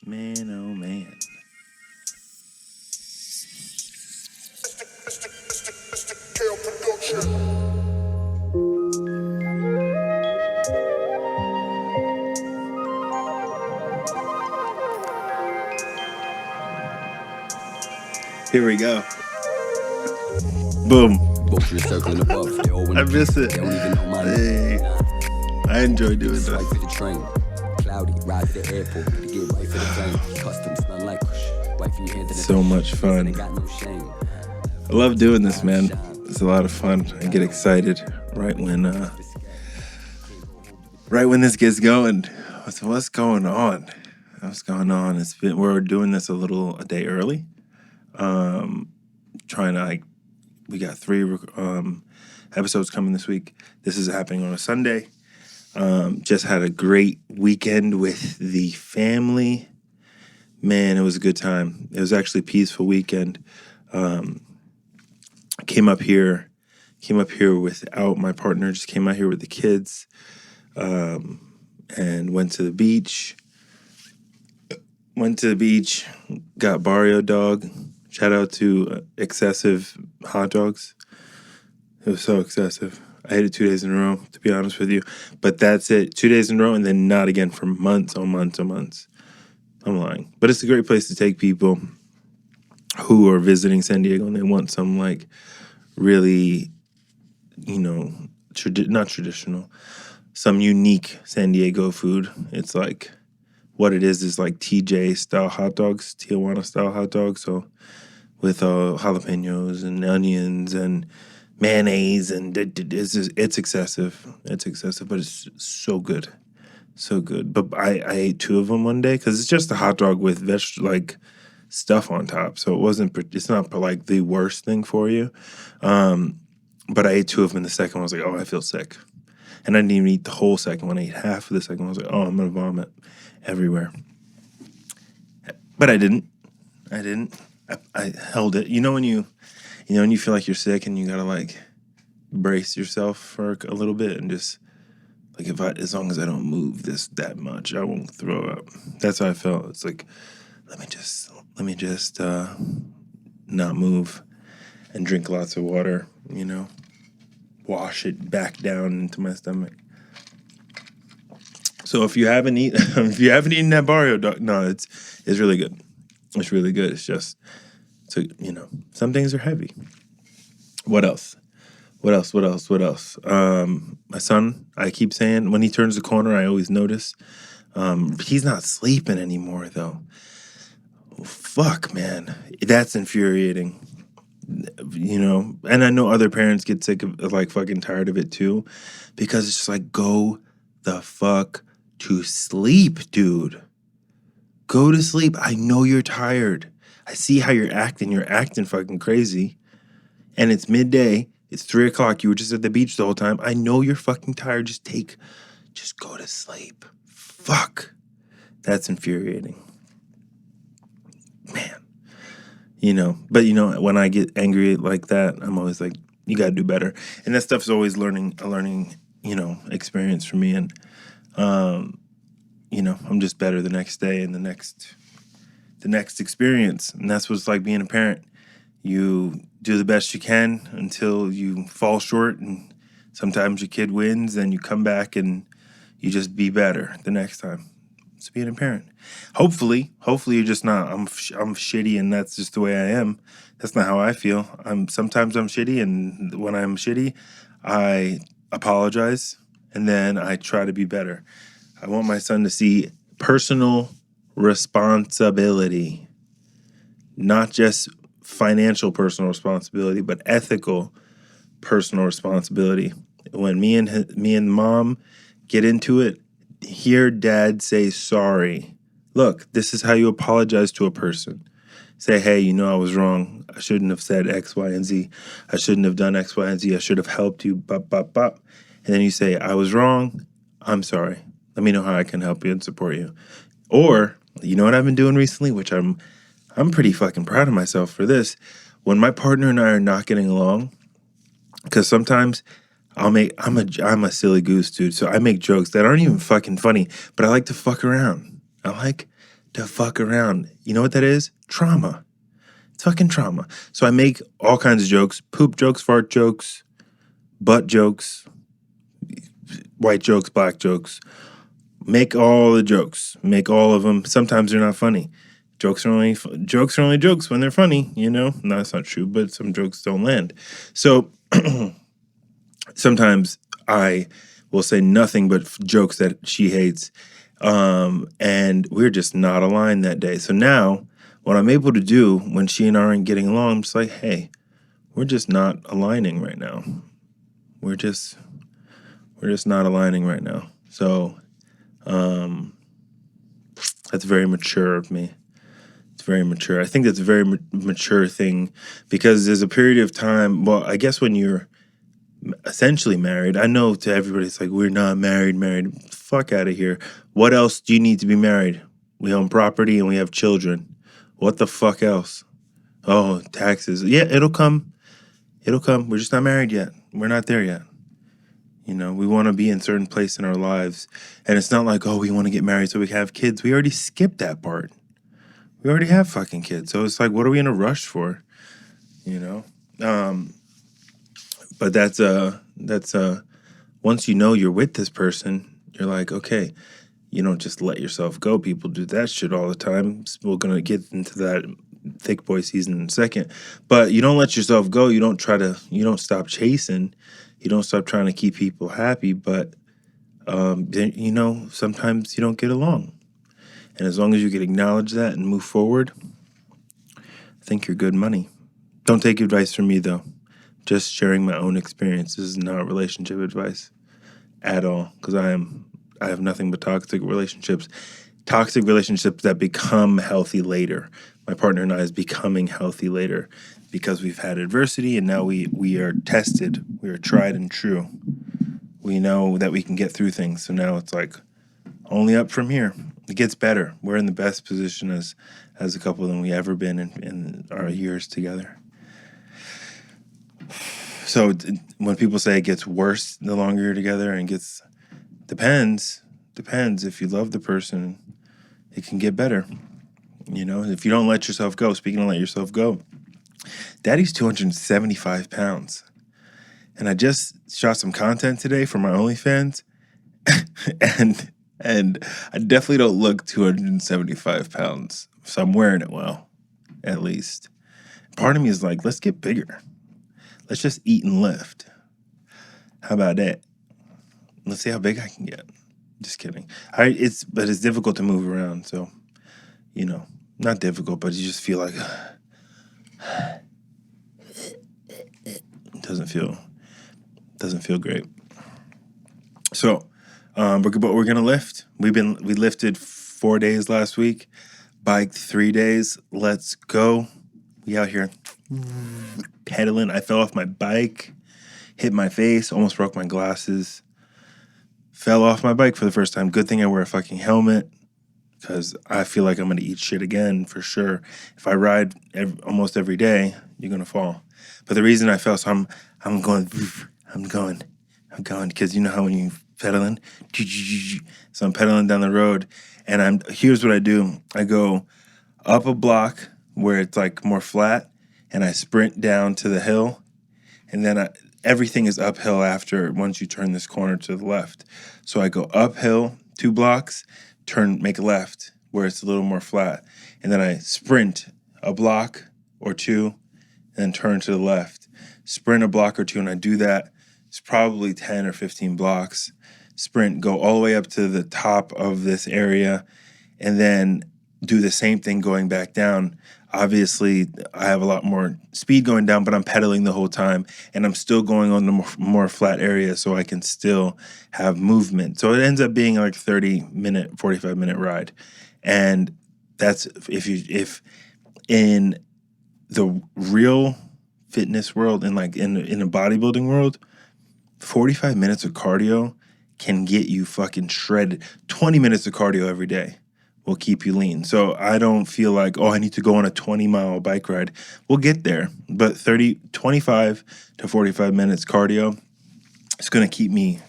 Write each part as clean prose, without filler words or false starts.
Man, oh man. Here we go. Boom. Both in a circle and above. They all I miss it. They don't even know my name. Hey, I enjoy doing Swipe this. for the train. Cloudy, ride to the airport. To get right for the plane. Custom smell like right from your hand to the So much fun. Got no shame. I love doing this, man. It's a lot of fun. I get excited right when this gets going. What's going on? What's going on? We're doing this a day early. We got 3 episodes coming this week. This is happening on a Sunday. Just had a great weekend with the family. Man, it was a good time. It was actually a peaceful weekend. Came up here without my partner. Just came out here with the kids, and went to the beach. Got Barrio Dog. Shout out to Excessive Hot Dogs. It was so excessive. I ate it 2 days in a row, to be honest with you. But that's it. 2 days in a row, and then not again for months on months on months. I'm lying. But it's a great place to take people who are visiting San Diego and they want some, like, really, not traditional, some unique San Diego food. It's like, what it is like TJ style hot dogs, Tijuana style hot dogs. So with jalapenos and onions and mayonnaise, and it's excessive. It's excessive, but it's so good. So good. But I ate 2 of them one day because it's just a hot dog with stuff on top. So it's not like the worst thing for you. But I ate 2 of them, and the second one was like, oh, I feel sick. And I didn't even eat the whole second one. I ate half of the second one. I was like, oh, I'm going to vomit everywhere. But I didn't. I held it. You know when you feel like you're sick and you got to, like, brace yourself for a little bit and just, like, as long as I don't move that much, I won't throw up. That's how I felt. It's like, let me just not move and drink lots of water, wash it back down into my stomach. So if you haven't eaten that Barrio Dog, no, it's really good. It's really good. It's just, some things are heavy. What else? My son, I keep saying, when he turns the corner, I always notice. He's not sleeping anymore, though. Fuck, man. That's infuriating. And I know other parents get sick of, like, fucking tired of it, too. Because it's just like, go the fuck to sleep, dude. Go to sleep. I know you're tired. I see how you're acting. You're acting fucking crazy. And it's midday. It's 3 o'clock. You were just at the beach the whole time. I know you're fucking tired. Just go to sleep. Fuck. That's infuriating. Man. But when I get angry like that, I'm always like, you gotta do better. And that stuff's always a learning, experience for me. And, I'm just better the next day and the next experience. And that's what it's like being a parent. You do the best you can until you fall short, and sometimes your kid wins, and you come back and you just be better the next time. It's being a parent. Hopefully you're just not. I'm shitty, and that's just the way I am. That's not how I feel. Sometimes I'm shitty, and when I'm shitty, I apologize, and then I try to be better. I want my son to see personal responsibility, not just financial personal responsibility, but ethical personal responsibility. When me and mom get into it, hear dad say sorry. Look, this is how you apologize to a person. Say, hey, I was wrong. I shouldn't have said X, Y, and Z. I shouldn't have done X, Y, and Z. I should have helped you, bop, bop, bop. And then you say, I was wrong. I'm sorry. Let me know how I can help you and support you. Or, you know what I've been doing recently, which I'm pretty fucking proud of myself for this. When my partner and I are not getting along, because sometimes I'm a silly goose, dude. So I make jokes that aren't even fucking funny, but I like to fuck around. I like to fuck around. You know what that is? Trauma. It's fucking trauma. So I make all kinds of jokes, poop jokes, fart jokes, butt jokes, white jokes, black jokes. Make all the jokes. Make all of them. Sometimes they're not funny. Jokes are only jokes when they're funny, you know? No, that's not true, but some jokes don't land. So sometimes I will say nothing but jokes that she hates. And we're just not aligned that day. So now what I'm able to do when she and I aren't getting along, I'm just like, hey, we're just not aligning right now. We're just not aligning right now. So that's very mature of me. It's very mature. I think that's a very mature thing because there's a period of time, well, I guess when you're essentially married, I know to everybody it's like, we're not married. Fuck out of here. What else do you need to be married? We own property and we have children. What the fuck else? Oh, taxes. Yeah, it'll come. It'll come. We're just not married yet. We're not there yet. You know, we want to be in a certain place in our lives. And it's not like, oh, we want to get married so we can have kids. We already skipped that part. We already have fucking kids. So it's like, what are we in a rush for? You know? But that's once you know you're with this person, you're like, okay, you don't just let yourself go. People do that shit all the time. We're going to get into that thick boy season in a second. But you don't let yourself go. You don't stop chasing. You don't stop trying to keep people happy. But, then, you know, sometimes you don't get along. And as long as you can acknowledge that and move forward, I think you're good money. Don't take advice from me, though. Just sharing my own experience. This is not relationship advice at all, because I have nothing but toxic relationships that become healthy later. My partner and I is becoming healthy later because we've had adversity and now we are tested. We are tried and true. We know that we can get through things. So now it's like only up from here. It gets better. We're in the best position as a couple than we ever been in our years together. So when people say it gets worse the longer you're together, and depends. If you love the person, it can get better. You know, if you don't let yourself go. Speaking of let yourself go, Daddy's 275 pounds. And I just shot some content today for my OnlyFans. and I definitely don't look 275 pounds. So I'm wearing it well, at least. Part of me is like, let's get bigger. Let's just eat and lift. How about that? Let's see how big I can get. Just kidding. But it's difficult to move around. So, you know, not difficult, but you just feel like it doesn't feel great. So, but we're gonna lift. We lifted 4 days last week, biked 3 days. Let's go. We out here pedaling. I fell off my bike, hit my face, almost broke my glasses. Fell off my bike for the first time. Good thing I wear a fucking helmet because I feel like I'm going to eat shit again for sure. If I ride almost every day, you're going to fall. But the reason I fell, so I'm going because you know how when you're pedaling? So I'm pedaling down the road and here's what I do. I go up a block where it's like more flat and I sprint down to the hill and then everything is uphill once you turn this corner to the left. So I go uphill 2 blocks, make a left where it's a little more flat. And then I sprint a block or 2 and then turn to the left. Sprint a block or 2 and I do that. It's probably 10 or 15 blocks. Sprint, go all the way up to the top of this area and then do the same thing going back down. Obviously, I have a lot more speed going down, but I'm pedaling the whole time, and I'm still going on the more flat area so I can still have movement. So it ends up being like 30-minute, 45-minute ride. And that's if in the real fitness world and like in a bodybuilding world, 45 minutes of cardio can get you fucking shredded. 20 minutes of cardio every day will keep you lean. So I don't feel like, I need to go on a 20-mile bike ride. We'll get there. But 25 to 45 minutes cardio It's going to keep me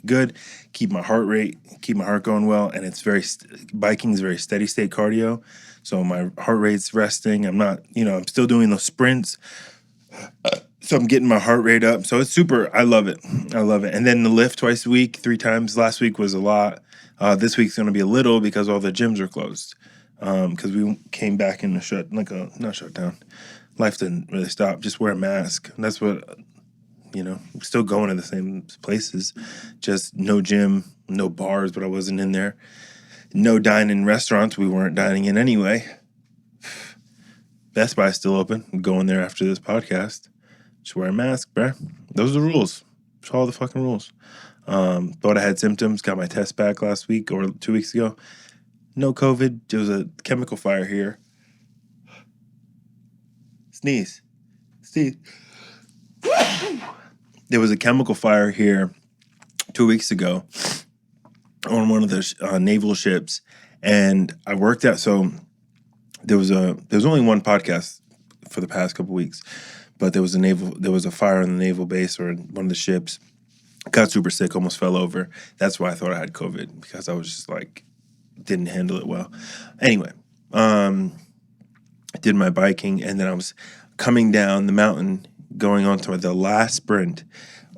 good, keep my heart rate, keep my heart going well, and it's biking is very steady state cardio. So my heart rate's resting. I'm not, I'm still doing those sprints. So I'm getting my heart rate up. So it's super. I love it. I love it. And then the lift twice a week, 3 times. Last week was a lot. This week's going to be a little because all the gyms are closed. Because we came back in the not shutdown. Life didn't really stop. Just wear a mask. And that's what, still going to the same places. Just no gym, no bars, but I wasn't in there. No dining restaurants. We weren't dining in anyway. Best Buy's still open. I'm going there after this podcast. Just wear a mask, bruh. Those are the rules. It's all the fucking rules. Thought I had symptoms. Got my test back last week or 2 weeks ago. No COVID. There was a chemical fire here. Sneeze. There was a chemical fire here 2 weeks ago on one of the naval ships, and I worked out. So there was only one podcast for the past couple weeks, but there was a fire on the naval base or one of the ships. Got super sick, almost fell over. That's why I thought I had COVID, because I was just didn't handle it well. Anyway, I did my biking, and then I was coming down the mountain, going on to the last sprint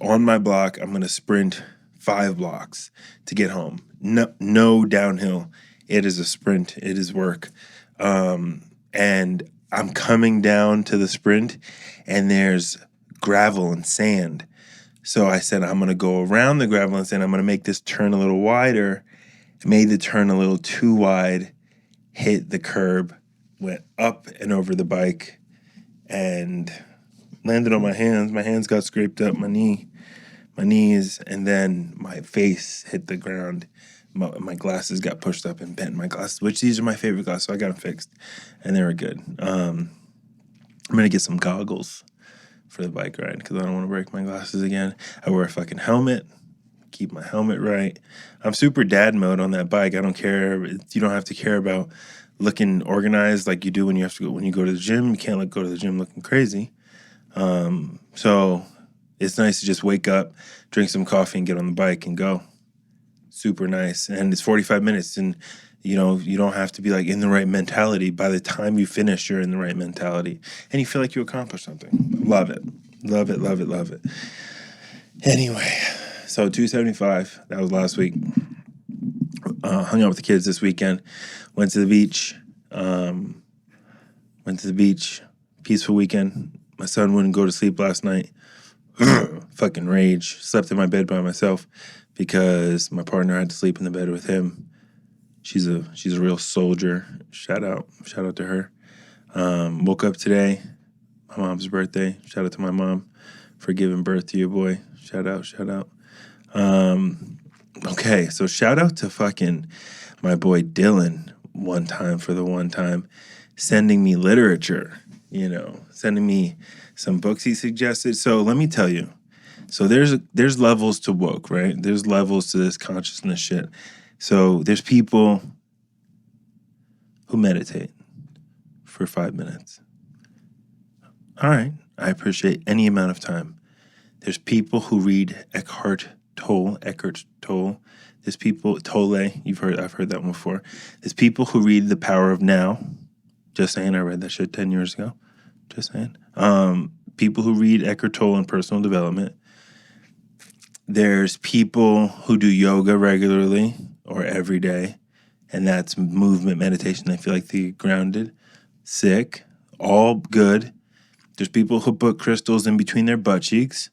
on my block. I'm going to sprint 5 blocks to get home. No downhill. It is a sprint. It is work. And I'm coming down to the sprint, and there's gravel and sand. So I said, I'm going to go around the gravel and sand. I'm going to make this turn a little wider. Made the turn a little too wide, hit the curb, went up and over the bike, and landed on my hands. My hands got scraped up, my knees, and then my face hit the ground. My glasses got pushed up and bent. My glasses, which these are my favorite glasses, so I got them fixed, and they were good. I'm going to get some goggles for the bike ride because I don't want to break my glasses again. I wear a fucking helmet. Keep my helmet right. I'm super dad mode on that bike. I don't care. You don't have to care about looking organized like you do when you go to the gym. You can't go to the gym looking crazy. So it's nice to just wake up, drink some coffee, and get on the bike and go. Super nice. And it's 45 minutes, and you don't have to be in the right mentality. By the time you finish, you're in the right mentality, and you feel like you accomplished something. Love it. Love it, love it, love it. Anyway, so 275, that was last week. Hung out with the kids this weekend. Went to the beach. Peaceful weekend. My son wouldn't go to sleep last night. Fucking rage. Slept in my bed by myself because my partner had to sleep in the bed with him. She's a real soldier. Shout out to her. Woke up today. My mom's birthday. Shout out to my mom for giving birth to your boy. Shout out. Okay, so shout out to fucking my boy Dylan one time sending me literature, sending me some books he suggested. So let me tell you. So there's levels to woke, right? There's levels to this consciousness shit. So there's people who meditate for 5 minutes. All right, I appreciate any amount of time. There's people who read Eckhart Tolle. There's people, Tolle, I've heard that one before. There's people who read The Power of Now. Just saying, I read that shit 10 years ago. Just saying. People who read Eckhart Tolle and personal development. There's people who do yoga regularly or every day, and that's movement meditation. They feel like they're grounded. Sick. All good. There's people who put crystals in between their butt cheeks.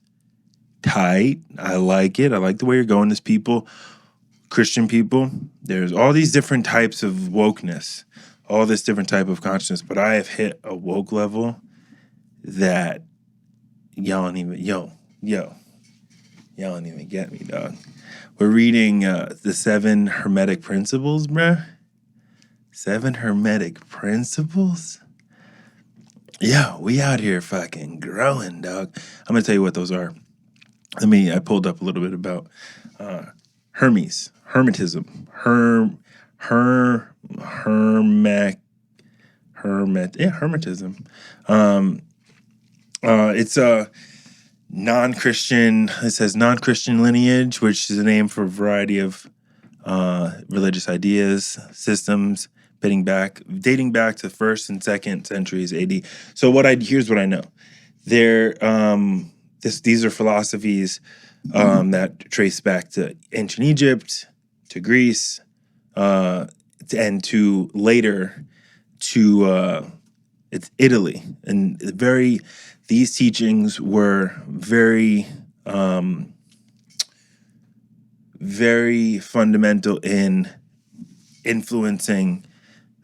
Tight. I like it. I like the way you're going. There's people, Christian people. There's all these different types of wokeness, all this different type of consciousness. But I have hit a woke level that y'all don't even get me, dog. We're reading the 7 Hermetic Principles, bruh. 7 Hermetic Principles? Yeah, we out here fucking growing, dog. I'm going to tell you what those are. I pulled up a little bit about Hermes, Hermetism, Hermetism. It's non-Christian. It says non-Christian lineage, which is a name for a variety of religious ideas, systems, dating back to the first and second centuries AD. So here's what I know. These are philosophies that trace back to ancient Egypt, to Greece, and to later to it's Italy, and these teachings were very very fundamental in influencing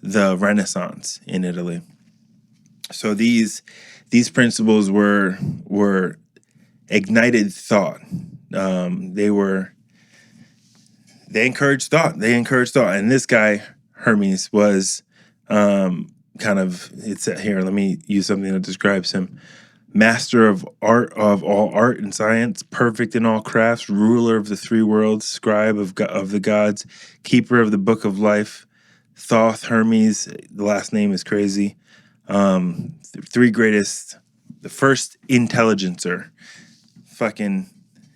the Renaissance in Italy. So these principles were ignited thought. They encouraged thought. And this guy Hermes was it's here. Let me use something that describes him: master of all art and science, perfect in all crafts, ruler of the three worlds, scribe of the gods, keeper of the book of life. Thoth Hermes, the last name is crazy. Three greatest, the first intelligencer, fucking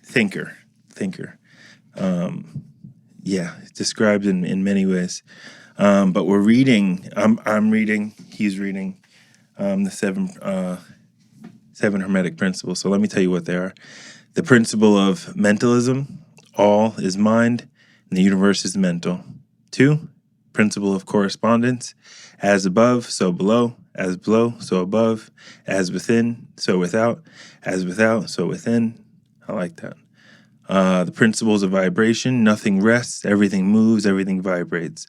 thinker. Described in many ways. But we're reading. I'm reading. He's reading the seven Hermetic principles. So let me tell you what they are. The principle of mentalism: all is mind, and the universe is mental. 2, principle of correspondence: as above, so below; as below, so above; as within, so without; as without, so within. I like that. The principles of vibration: nothing rests, everything moves, everything vibrates.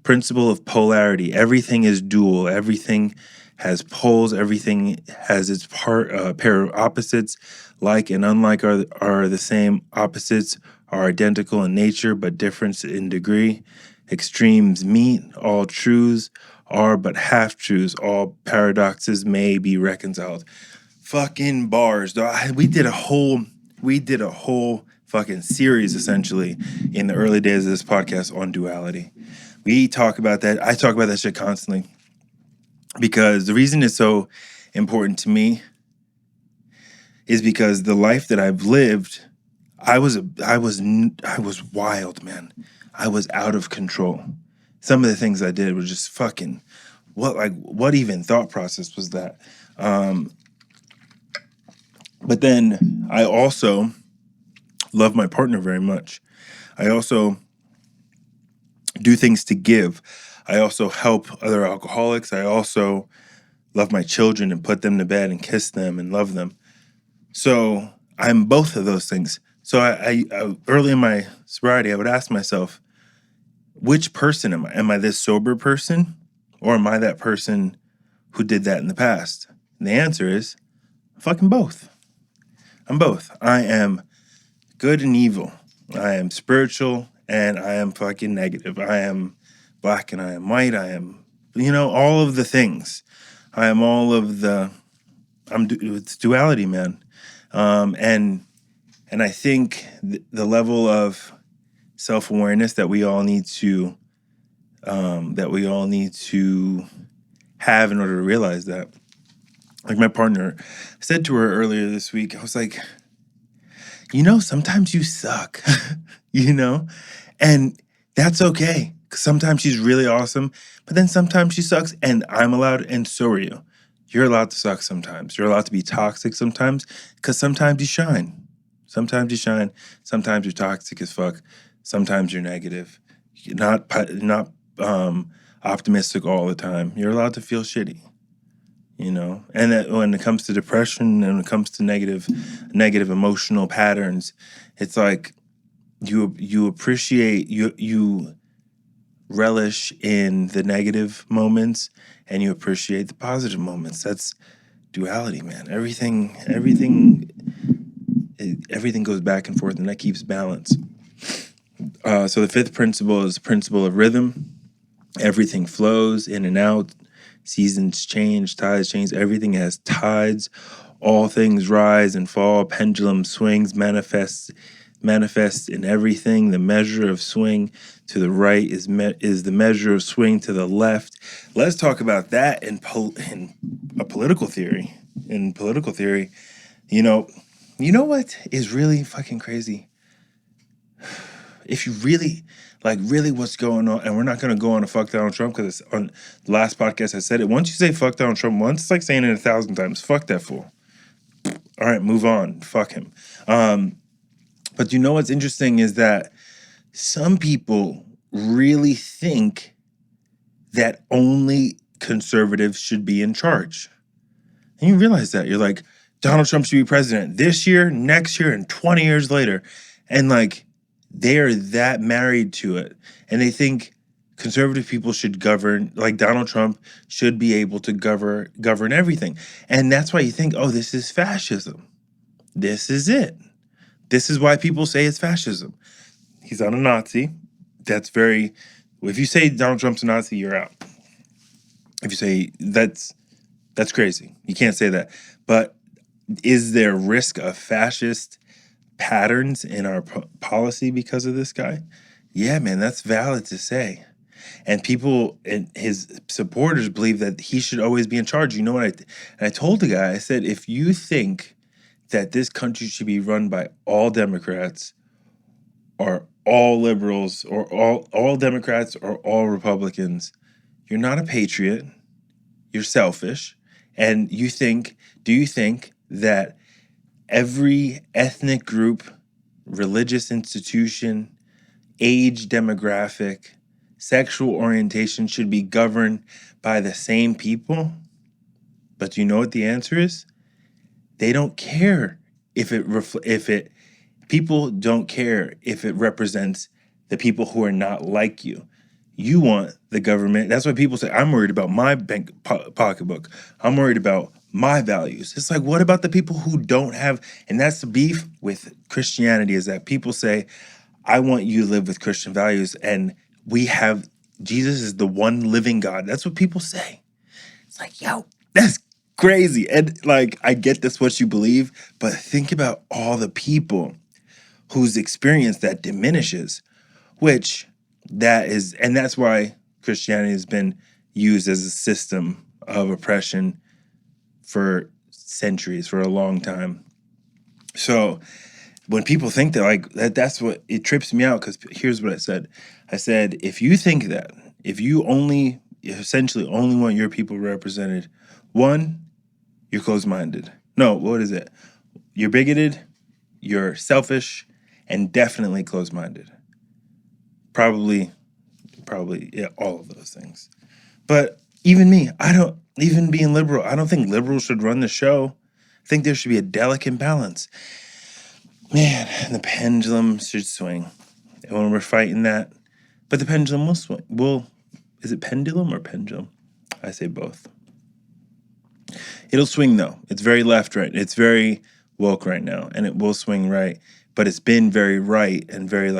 Principle of polarity: everything is dual, everything has poles, everything has its pair of opposites. Like and unlike are the same. Opposites are identical in nature, but different in degree. Extremes meet. All truths are but half-truths. All paradoxes may be reconciled. Fucking bars. We did a whole fucking series, essentially, in the early days of this podcast on duality. We talk about that. I talk about that shit constantly. Because the reason it's so important to me is because the life that I've lived, I was wild, man. I was out of control. Some of the things I did was just fucking what even thought process was that? But then I also love my partner very much. I also do things to give. I also help other alcoholics. I also love my children and put them to bed and kiss them and love them. So I'm both of those things. So I early in my sobriety, I would ask myself, which person am I? Am I this sober person, or am I that person who did that in the past? And the answer is fucking both. I'm both. I am good and evil. I am spiritual and I am fucking negative. I am black and I am white. I am, all of the things. I am all of the, it's duality, man. And I think the level of self-awareness that we all need to have in order to realize that. Like my partner, I said to her earlier this week, I was like, sometimes you suck, and that's okay. 'Cause sometimes she's really awesome, but then sometimes she sucks, and I'm allowed, and so are you. You're allowed to suck sometimes. You're allowed to be toxic sometimes, because sometimes you shine. Sometimes you shine. Sometimes you're toxic as fuck. Sometimes you're negative. You're not optimistic all the time. You're allowed to feel shitty. And that when it comes to depression and when it comes to negative emotional patterns, it's like you appreciate, you relish in the negative moments and you appreciate the positive moments. That's duality, man. Everything goes back and forth, and that keeps balance. So the 5th principle is the principle of rhythm. Everything flows in and out. Seasons change, tides change. Everything has tides. All things rise and fall. Pendulum swings, manifests in everything. The measure of swing to the right is the measure of swing to the left. Let's talk about that in a political theory. In political theory, You know what is really fucking crazy? If you really, really what's going on, and we're not going to go on a fuck Donald Trump because on the last podcast I said it. Once you say fuck Donald Trump once, it's like saying it 1,000 times. Fuck that fool. All right, move on. Fuck him. But you know what's interesting is that some people really think that only conservatives should be in charge. And you realize that. You're like, Donald Trump should be president this year, next year, and 20 years later. And like, they are that married to it. And they think conservative people should govern, like Donald Trump should be able to govern everything. And that's why you think, oh, this is fascism. This is it. This is why people say it's fascism. He's not a Nazi. That's very, if you say Donald Trump's a Nazi, you're out. If you say that's crazy. You can't say that. But is there risk of fascist patterns in our policy because of this guy? Yeah, man, that's valid to say. And people and his supporters believe that he should always be in charge. You know what? I told the guy, I said, if you think that this country should be run by all Democrats or all liberals or all Democrats or all Republicans, you're not a patriot. You're selfish. And do you think that every ethnic group, religious institution, age demographic, sexual orientation should be governed by the same people? But do you know what the answer is? They don't care people don't care if it represents the people who are not like you. You want the government. That's why people say, I'm worried about my bank pocketbook. I'm worried about my values. It's like, what about the people who don't have? And that's the beef with Christianity, is that people say, I want you to live with Christian values. And Jesus is the one living God. That's what people say. It's like, yo, that's crazy. And like, I get that's what you believe, but think about all the people whose experience that diminishes, and that's why Christianity has been used as a system of oppression for centuries, for a long time. So when people think that, that's what it trips me out, because here's what I said. I said, if you think that, if you essentially only want your people represented, one, you're closed-minded. No, what is it? You're bigoted, you're selfish, and definitely closed-minded. Probably, yeah, all of those things. But even me, even being liberal, I don't think liberals should run the show. I think there should be a delicate balance. Man, the pendulum should swing. And when we're fighting that, but the pendulum will swing. Is it pendulum or pendulum? I say both. It'll swing though. It's very left, right. It's very woke right now, and it will swing right. But it's been very right and very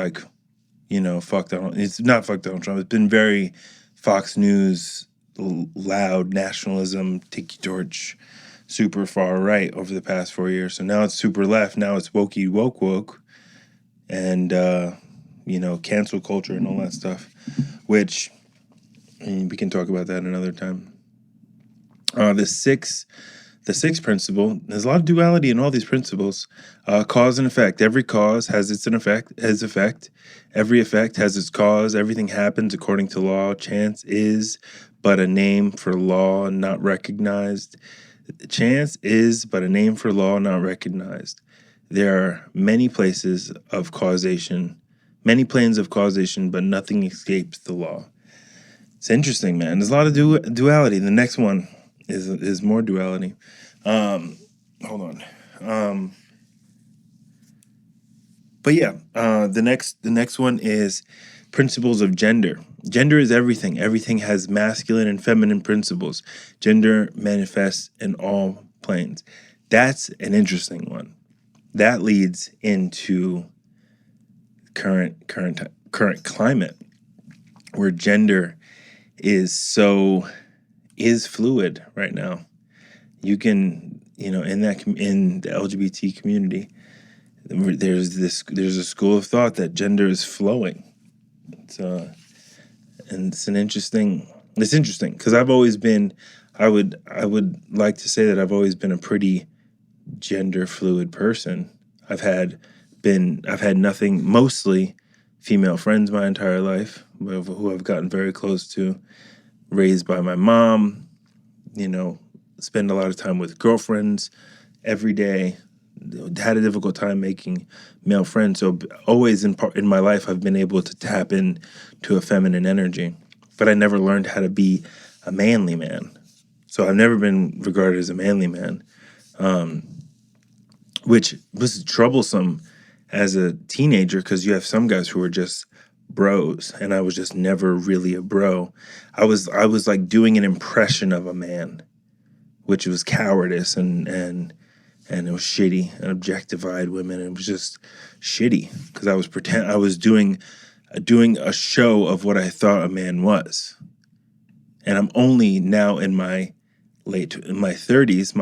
fuck Donald. It's not fuck Donald Trump. It's been very Fox News, loud nationalism, tiki torch, super far right over the past 4 years. So now it's super left. Now it's wokey woke, and cancel culture and all that stuff. Which we can talk about that another time. The sixth principle, there's a lot of duality in all these principles. Cause and effect. Every cause has its effect. Every effect has its cause. Everything happens according to law. Chance is but a name for law not recognized. Chance is but a name for law not recognized. There are many places of causation, many planes of causation, but nothing escapes the law. It's interesting, man. There's a lot of duality. The next one is more duality. Hold on. But yeah, the next one is principles of gender. Gender is everything. Everything has masculine and feminine principles. Gender manifests in all planes. That's an interesting one. That leads into current climate, where gender is fluid right now. You can, in the LGBT community, there's a school of thought that gender is flowing. It's interesting because I've always been, I would like to say that I've always been a pretty gender fluid person. I've had nothing, mostly female friends my entire life, who I've gotten very close to, raised by my mom, spend a lot of time with girlfriends every day. Had a difficult time making male friends. So always in my life, I've been able to tap into a feminine energy, but I never learned how to be a manly man. So I've never been regarded as a manly man, which was troublesome as a teenager, because you have some guys who are just bros, and I was just never really a bro. I was like doing an impression of a man, which was cowardice and it was shitty, and objectified women. And it was just shitty because I was doing a show of what I thought a man was. And I'm only now in my 30s,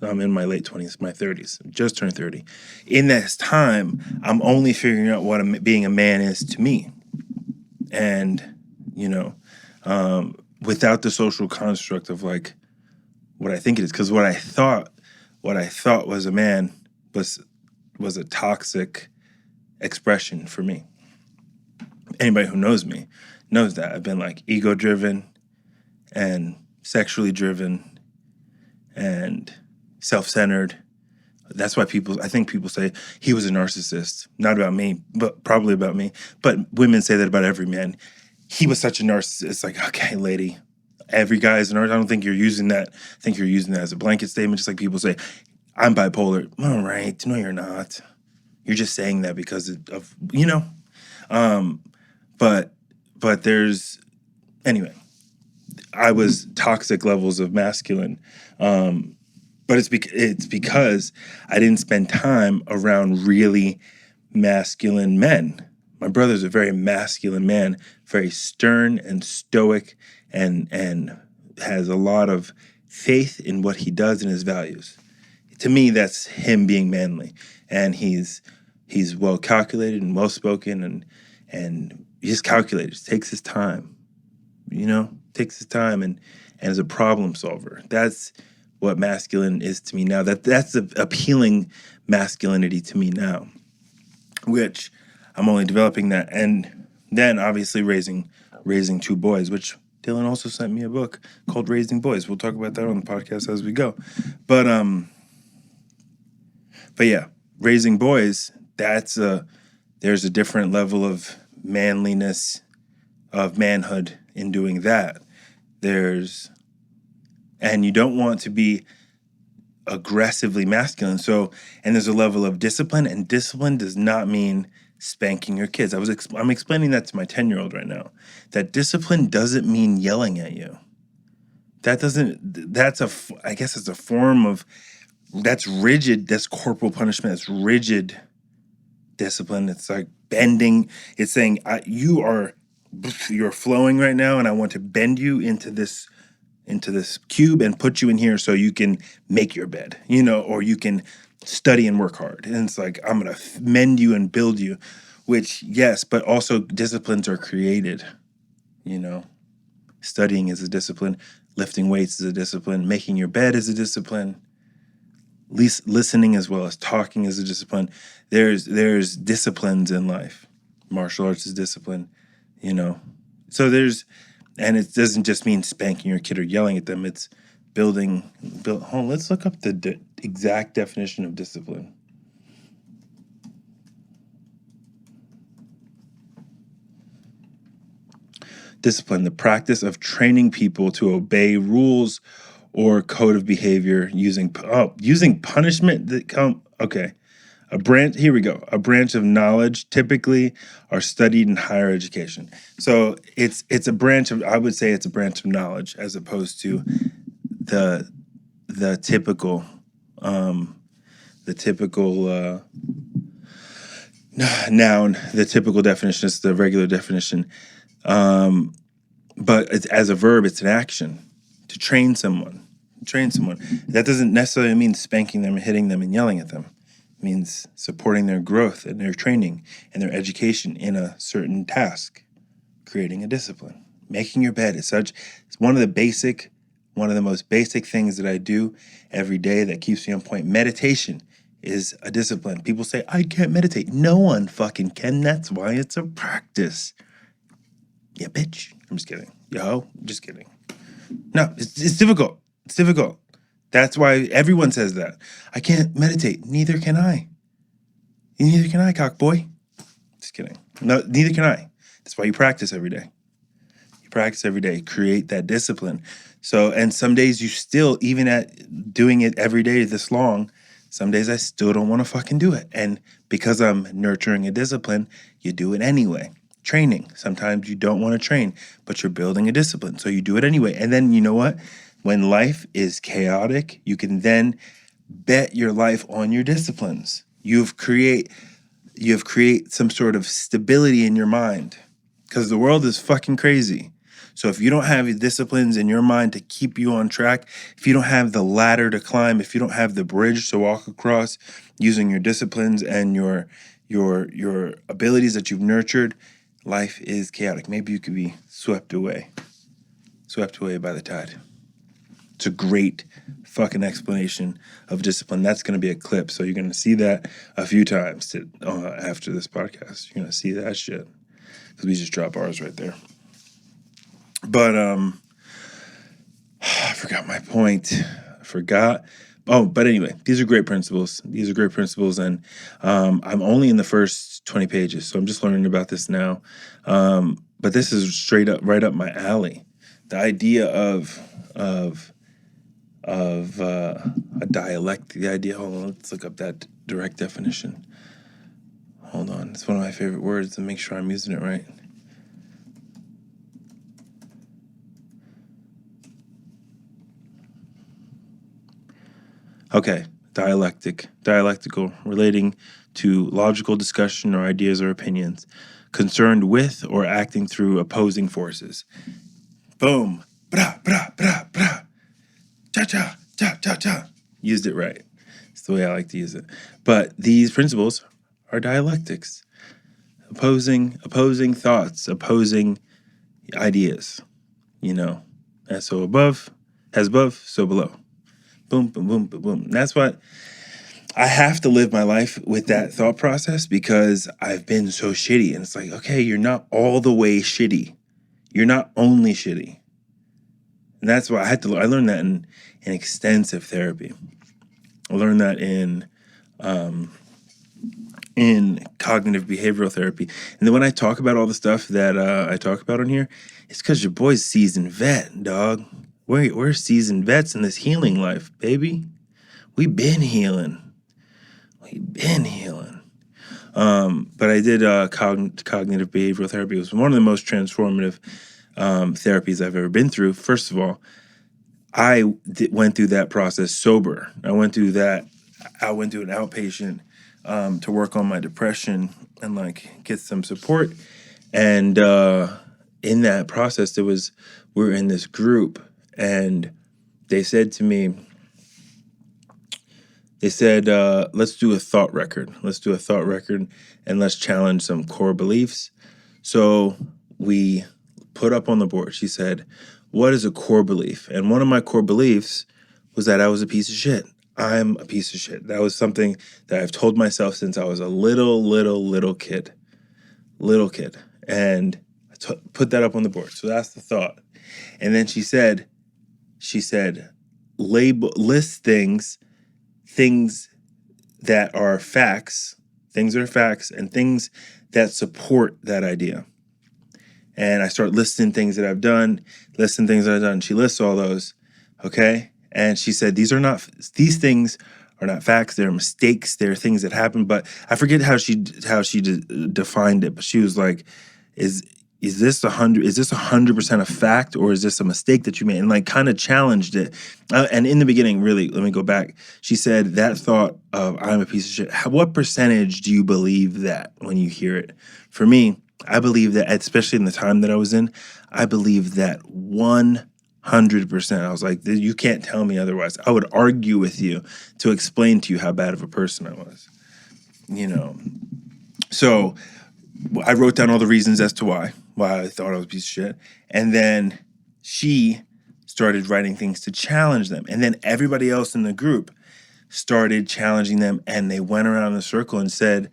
I'm in my late 20s, my 30s, just turned 30. In this time, I'm only figuring out what being a man is to me. And, without the social construct of like what I think it is. Because what I thought was a man was a toxic expression for me. Anybody who knows me knows that I've been like ego-driven and sexually driven and self-centered. That's why I think people say he was a narcissist. Not about me, but probably about me. But women say that about every man. He was such a narcissist. It's like, okay, lady, every guy is a narcissist. I don't think you're using that. I think you're using that as a blanket statement, just like people say, I'm bipolar. All right. No, you're not. You're just saying that because of. But there's, anyway, I was toxic levels of masculine. But it's because I didn't spend time around really masculine men. My brother's a very masculine man, very stern and stoic, and has a lot of faith in what he does and his values. To me, that's him being manly, and he's well calculated and well spoken, and he's calculated. Takes his time, takes his time, and is a problem solver. That's what masculine is to me now. That's the appealing masculinity to me now, which I'm only developing that. And then obviously raising two boys, which Dylan also sent me a book called Raising Boys. We'll talk about that on the podcast as we go. But yeah, raising boys, there's a different level of manliness, of manhood in doing that. And you don't want to be aggressively masculine. So, and there's a level of discipline, and discipline does not mean spanking your kids. I'm explaining that to my 10-year-old right now, that discipline doesn't mean yelling at you. I guess it's a form of, that's rigid, that's corporal punishment, that's rigid discipline. It's like bending. It's saying, you're flowing right now, and I want to bend you into this cube and put you in here so you can make your bed, or you can study and work hard. And it's like, I'm going to mend you and build you, which, yes, but also disciplines are created, Studying is a discipline. Lifting weights is a discipline. Making your bed is a discipline. Listening as well as talking is a discipline. There's disciplines in life. Martial arts is discipline, So and it doesn't just mean spanking your kid or yelling at them. It's let's look up the exact definition of discipline. Discipline, the practice of training people to obey rules or code of behavior using punishment here we go. A branch of knowledge typically are studied in higher education. So it's a branch of, I would say it's a branch of knowledge as opposed to the typical noun, the typical definition is the regular definition. But as a verb, it's an action to train someone. That doesn't necessarily mean spanking them, hitting them, and yelling at them. It means supporting their growth and their training and their education in a certain task. Creating a discipline. Making your bed is one of the basic one of the most basic things that I do every day that keeps me on point. Meditation is a discipline. People say, I can't meditate. No one fucking can. That's why it's a practice. Yeah, bitch. I'm just kidding. Yo, just kidding. No, it's difficult. It's difficult. That's why everyone says that. I can't meditate. Neither can I. Neither can I, cock boy. Just kidding. No, neither can I. That's why you practice every day. You practice every day. Create that discipline. So, and some days you still, even at doing it every day this long, some days I still don't want to fucking do it. And because I'm nurturing a discipline, you do it anyway. Training. Sometimes you don't want to train, but you're building a discipline. So you do it anyway. And then you know what? When life is chaotic, you can then bet your life on your disciplines. You've create some sort of stability in your mind because the world is fucking crazy. So if you don't have disciplines in your mind to keep you on track, if you don't have the ladder to climb, if you don't have the bridge to walk across using your disciplines and your abilities that you've nurtured, life is chaotic. Maybe you could be swept away by the tide. It's a great fucking explanation of discipline. That's going to be a clip. So you're going to see that a few times after this podcast. You're going to see that shit. Because we just drop ours right there. But I forgot my point. But anyway, these are great principles. And I'm only in the first 20 pages. So I'm just learning about this now. But this is right up my alley. The idea of a dialect, hold on, let's look up that direct definition. Hold on, it's one of my favorite words to make sure I'm using it right. Okay, dialectical, relating to logical discussion or ideas or opinions, concerned with or acting through opposing forces. Boom, bra, bra, bra, bra. Cha-cha, cha-cha-cha. Used it right. It's the way I like to use it. But these principles are dialectics. Opposing thoughts, opposing ideas. As so above, so below. Boom, boom, boom, boom, boom. That's what I have to live my life with, that thought process, because I've been so shitty. And it's like, okay, you're not all the way shitty. You're not only shitty. And that's why I learned that in extensive therapy. I learned that in cognitive behavioral therapy. And then when I talk about all the stuff that I talk about on here, it's because your boy's seasoned vet, dog. We're seasoned vets in this healing life, baby. We've been healing. But I did cognitive behavioral therapy. It was one of the most transformative therapies I've ever been through. First of all, I went through that process sober. I went through an outpatient to work on my depression and get some support. And in that process, we're in this group, and they said to me, let's do a thought record. And let's challenge some core beliefs. So we put up on the board, she said, what is a core belief? And one of my core beliefs was that I was a piece of shit. I'm a piece of shit. That was something that I've told myself since I was a little kid. And I put that up on the board. So that's the thought. And then she said, list things that are facts, and things that support that idea. And I start listing things that I've done. She lists all those, okay? And she said, these things are not facts. They're mistakes. They're things that happen. But I forget how she defined it. But she was like, is this 100% a fact, or is this a mistake that you made? And kind of challenged it. And in the beginning, really, let me go back. She said that thought of I'm a piece of shit. What percentage do you believe that when you hear it? For me, I believe that, especially in the time that I was in, I believe that 100%. I was like, you can't tell me otherwise. I would argue with you to explain to you how bad of a person I was. So I wrote down all the reasons as to why I thought I was a piece of shit. And then she started writing things to challenge them. And then everybody else in the group started challenging them, and they went around in a circle and said,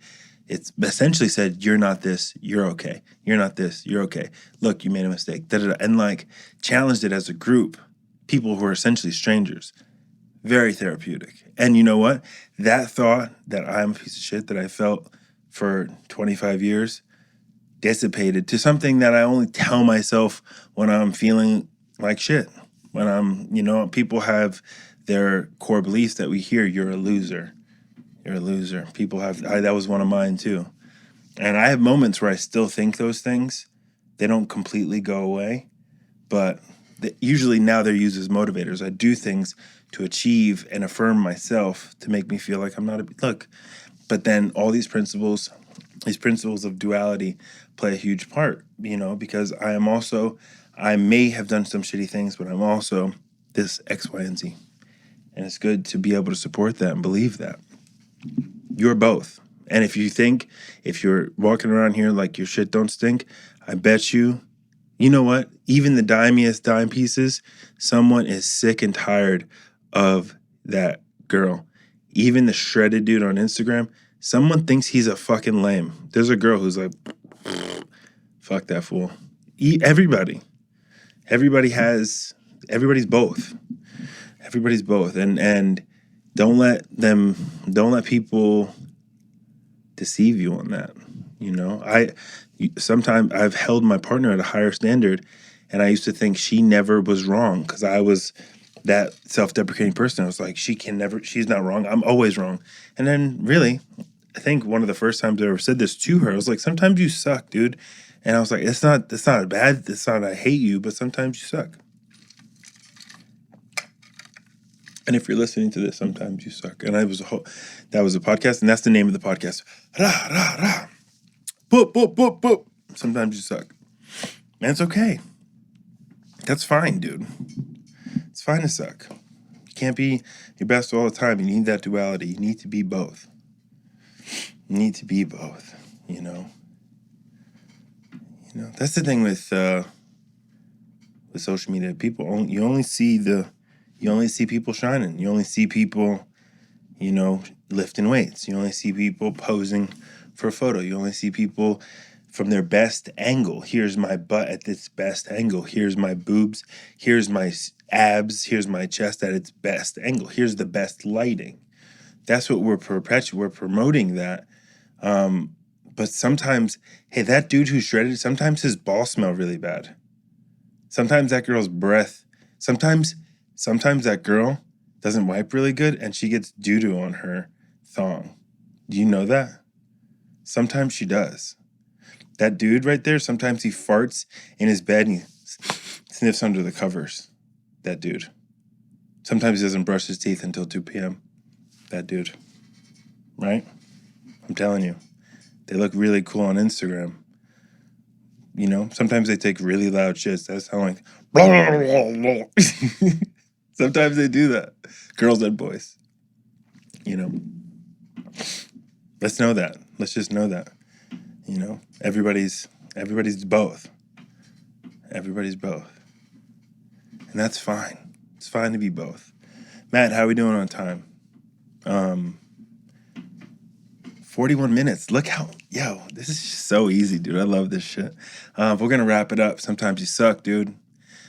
it's essentially said, you're not this, you're okay. You're not this, you're okay. Look, you made a mistake. Da-da-da. And like challenged it as a group, people who are essentially strangers. Very therapeutic. And you know what? That thought that I'm a piece of shit that I felt for 25 years dissipated to something that I only tell myself when I'm feeling like shit. When I'm, people have their core beliefs that we hear, you're a loser. You're a loser. People have, that was one of mine too. And I have moments where I still think those things. They don't completely go away, but usually now they're used as motivators. I do things to achieve and affirm myself to make me feel like I'm not look. But then all these principles of duality play a huge part, because I may have done some shitty things, but I'm also this X, Y, and Z. And it's good to be able to support that and believe that. You're both. And if you're walking around here like your shit don't stink, I bet you know what? Even the dimiest dime pieces, someone is sick and tired of that girl. Even the shredded dude on Instagram, someone thinks he's a fucking lame. There's a girl who's like, fuck that fool. Everybody. Everybody's both. Everybody's both. And don't let people deceive you on that. Sometimes I've held my partner at a higher standard, and I used to think she never was wrong because I was that self-deprecating person. I was like, she's not wrong. I'm always wrong. And then really, I think one of the first times I ever said this to her, I was like, sometimes you suck, dude. And I was like, it's not bad. It's not I hate you, but sometimes you suck. And if you're listening to this, sometimes you suck. And that was a podcast, and that's the name of the podcast. Rah, rah, rah. Boop, boop, boop, boop. Sometimes you suck. And it's okay. That's fine, dude. It's fine to suck. You can't be your best all the time. You need that duality. You need to be both. You need to be both, That's the thing with social media. You only see people shining. You only see people, lifting weights. You only see people posing for a photo. You only see people from their best angle. Here's my butt at its best angle. Here's my boobs. Here's my abs. Here's my chest at its best angle. Here's the best lighting. That's what we're promoting that. But sometimes, hey, that dude who's shredded, sometimes his balls smell really bad. Sometimes that girl's breath, sometimes that girl doesn't wipe really good and she gets doo-doo on her thong. Do you know that? Sometimes she does. That dude right there, sometimes he farts in his bed and he sniffs under the covers. That dude. Sometimes he doesn't brush his teeth until 2 p.m. That dude. Right? I'm telling you. They look really cool on Instagram. Sometimes they take really loud shits. That sound like blah, blah, blah, blah. Sometimes they do that. Girls and boys. Let's know that. Let's just know that. Everybody's both. Everybody's both. And that's fine. It's fine to be both. Matt, how are we doing on time? 41 minutes. Look this is just so easy, dude. I love this shit. We're going to wrap it up. Sometimes you suck, dude.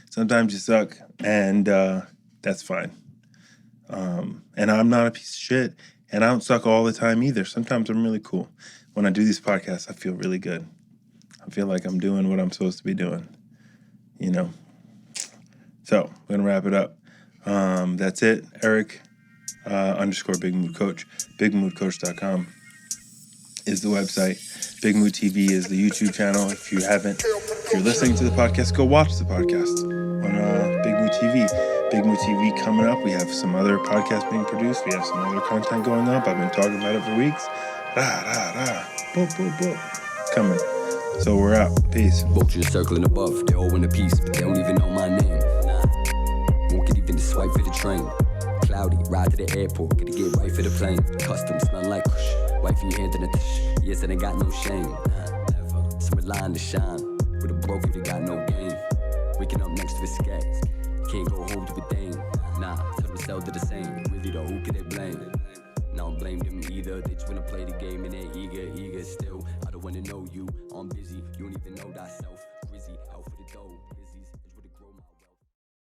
Sometimes you suck. And that's fine. And I'm not a piece of shit. And I don't suck all the time either. Sometimes I'm really cool. When I do these podcasts, I feel really good. I feel like I'm doing what I'm supposed to be doing. So, we're going to wrap it up. That's it. Eric _ Big Mood Coach. BigMoodCoach.com is the website. Big Mood TV is the YouTube channel. If you're listening to the podcast, go watch the podcast on Big Mood TV. Big Mood TV coming up. We have some other podcasts being produced. We have some other content going up. I've been talking about it for weeks. Boop, boop, boop. Coming. So we're out. Peace. Vultures circling above. They all in a piece, but they don't even know my name. Won't get even the swipe for the train. Cloudy, ride to the airport. Gotta get right for the plane. Custom, smell like kush. Wifey hand in a tish. Yes, and I got no shame. Some line to shine. With a broker, they got no game. Waking up next to a scat. can't go home to a thing. Nah, tell themselves they're the same. Really though, who can they blame? I don't blame them either. They just wanna play the game and they're eager still. I don't wanna know you. I'm busy. You don't even know thyself.